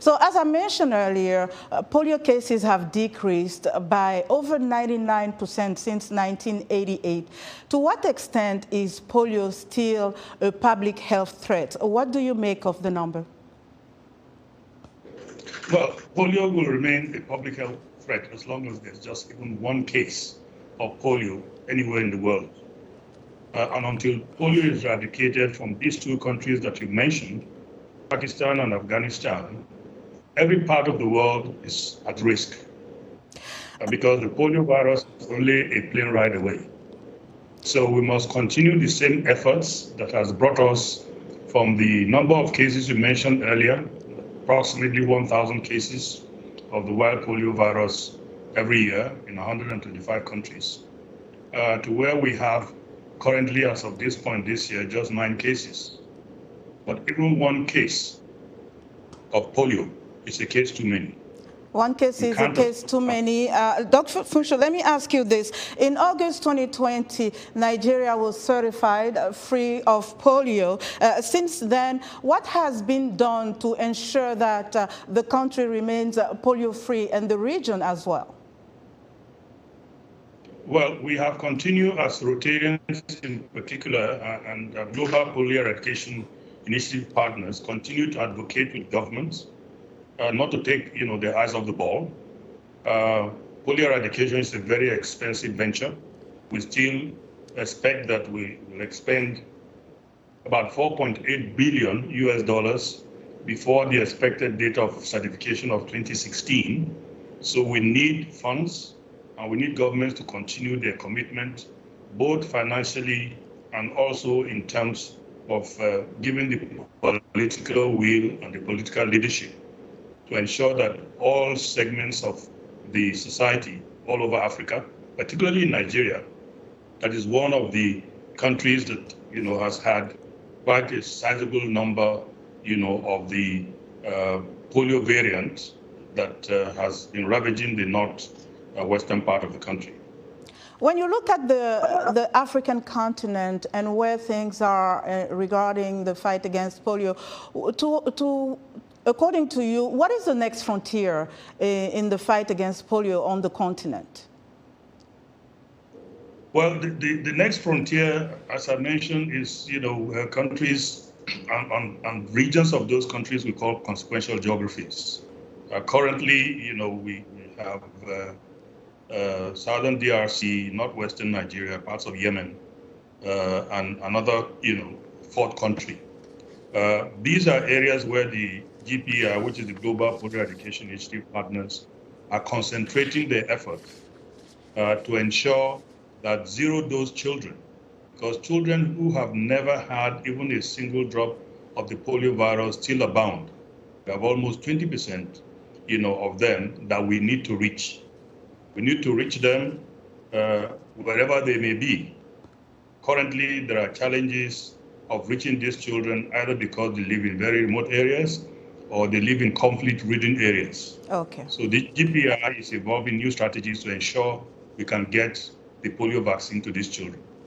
So as I mentioned earlier, polio cases have decreased by over 99% since 1988. To what extent is polio still a public health threat? What do you make of the number? Well, polio will remain a public health threat as long as there's just even one case of polio anywhere in the world. And until polio is eradicated from these two countries that you mentioned, Pakistan and Afghanistan, every part of the world is at risk because the poliovirus is only a plane ride away. So we must continue the same efforts that has brought us from the number of cases you mentioned earlier, approximately 1,000 cases of the wild poliovirus every year in 125 countries, to where we have currently, as of this point this year, just 9 cases. But even one case of polio is a case too many. One case is a case too many. Dr. Funsho, let me ask you this. In August 2020, Nigeria was certified free of polio. Since then, what has been done to ensure that the country remains polio-free and the region as well? Well, we have continued as Rotarians in particular and Global Polio Eradication Initiative partners continue to advocate with governments not to take, their eyes off the ball. Polio eradication is a very expensive venture. We still expect that we will expend about $4.8 billion US before the expected date of certification of 2016. So we need funds and we need governments to continue their commitment, both financially and also in terms of giving the political will and the political leadership to ensure that all segments of the society all over Africa, particularly in Nigeria, that is one of the countries that has had quite a sizable number, of the polio variant that has been ravaging the northwestern part of the country. When you look at the African continent and where things are regarding the fight against polio, according to you, what is the next frontier in the fight against polio on the continent? Well, the next frontier, as I mentioned, is countries and regions of those countries we call consequential geographies. Currently, we have southern DRC, northwestern Nigeria, parts of Yemen, and another, fourth country. These are areas where the GPR, which is the Global Polio Eradication Initiative partners, are concentrating their efforts to ensure that zero-dose children, because children who have never had even a single drop of the poliovirus still abound. We have almost 20%, of them that we need to reach. We need to reach them wherever they may be. Currently, there are challenges of reaching these children either because they live in very remote areas or they live in conflict-ridden areas. Okay. So the GPI is evolving new strategies to ensure we can get the polio vaccine to these children.